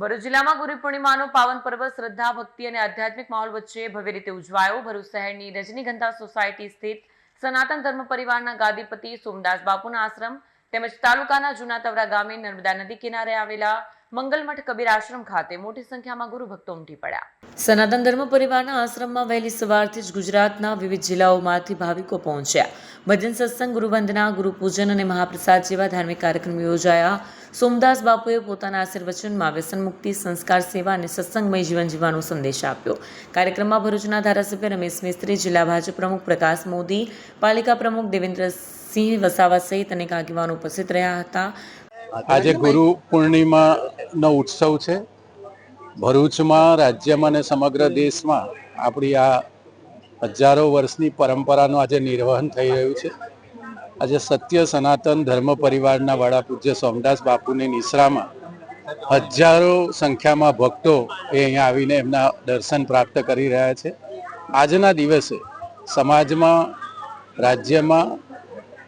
ભરૂચ જિલ્લામાં ગુરુ પૂર્ણિમાનો પાવન પર્વ શ્રદ્ધા, ભક્તિ અને આધ્યાત્મિક માહોલ વચ્ચે ભવ્ય રીતે ઉજવાયો. ભરૂચ શહેરની રજનીગંધા સોસાયટી સ્થિત સનાતન ધર્મ પરિવારના ગાદીપતિ સોમદાસ બાપુના આશ્રમ તેમજ તાલુકાના જૂના તવરા ગામે નર્મદા નદી કિનારે આવેલા મંગલમઠ કબીર આશ્રમ ખાતે મોટી સંખ્યામાં ગુરુ ભક્તો ઉમટી પડ્યા. સનાતન ધર્મ પરિવારના આશ્રમમાં વહેલી સવારથી જ ગુજરાતના વિવિધ જિલ્લાઓમાંથી ભાવિકો પહોંચ્યા. ભજન, સત્સંગ, ગુરુવંદના, ગુરુપૂજન અને મહાપ્રસાદ જેવા ધાર્મિક કાર્યક્રમો યોજાયા. સોમદાસ બાપુએ પોતાના આશીર્વચનમાં વ્યસન મુક્તિ, સંસ્કાર, સેવા અને સત્સંગમય જીવન જીવવાનો સંદેશ આપ્યો. કાર્યક્રમમાં ભરૂચના ધારાસભ્ય રમેશ મિસ્ત્રી, જિલ્લા ભાજપ પ્રમુખ પ્રકાશ મોદી, પાલિકા પ્રમુખ દેવેન્દ્રસિંહ વસાવા સહિત અનેક આગેવાનો ઉપસ્થિત રહ્યા હતા. આજે ગુરુ પૂર્ણિમાનો ઉત્સવ છે. ભરૂચમાં, રાજ્યમાં અને સમગ્ર દેશમાં આપણી આ હજારો વર્ષની પરંપરાનું આજે નિર્વહન થઈ રહ્યું છે. આજે સત્ય સનાતન ધર્મ પરિવારના વડા પૂજ્ય સોમદાસ બાપુની નિશ્રામાં હજારો સંખ્યામાં ભક્તો અહીંયા આવીને એમના દર્શન પ્રાપ્ત કરી રહ્યા છે. આજના દિવસે સમાજમાં, રાજ્યમાં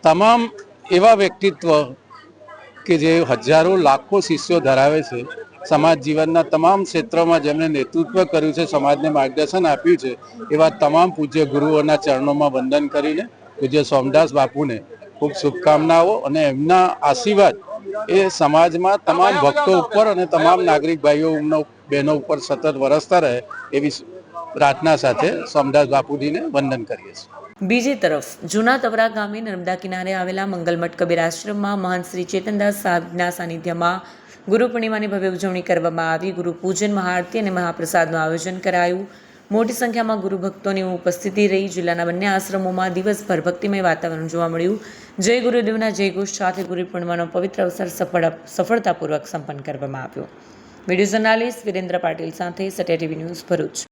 તમામ એવા વ્યક્તિત્વ કે જે હજારો લાખો શિષ્યો ધરાવે છે, સમાજ જીવનના તમામ ક્ષેત્રોમાં જેમણે નેતૃત્વ કર્યું છે, સમાજને માર્ગદર્શન આપ્યું છે, એવા તમામ પૂજ્ય ગુરુઓના ચરણોમાં વંદન કરીને પૂજ્ય સોમદાસ બાપુને ખૂબ શુભકામનાઓ અને એમના આશીર્વાદ એ સમાજમાં તમામ ભક્તો ઉપર અને તમામ નાગરિક ભાઈઓ બહેનો ઉપર સતત વરસતા રહે એવી પ્રાર્થના સાથે સોમદાસ બાપુજીને વંદન કરીએ છીએ. બીજી તરફ જૂના તવરા ગામે નર્મદા કિનારે આવેલા મંગલમઠ કબીર આશ્રમમાં મહંત શ્રી ચેતનદાસ સાહેબના સાનિધ્યમાં ગુરુ પૂર્ણિમાની ભવ્ય ઉજવણી કરવામાં આવી. ગુરુ પૂજન, મહાઆરતી અને મહાપ્રસાદનું આયોજન કરાયું. મોટી સંખ્યામાં ગુરુ ભક્તોની ઉપસ્થિતિ રહી. જિલ્લાના બંને આશ્રમોમાં દિવસભર ભક્તિમય વાતાવરણ જોવા મળ્યું. જય ગુરુદેવના જયઘોષ સાથે ગુરુ પૂર્ણિમાનો પવિત્ર અવસર સફળતાપૂર્વક સંપન્ન કરવામાં આવ્યો. વિડીયો જર્નાલિસ્ટ વિરેન્દ્ર પાટીલ સાથે સત્ય ટીવી ન્યૂઝ ભરૂચ.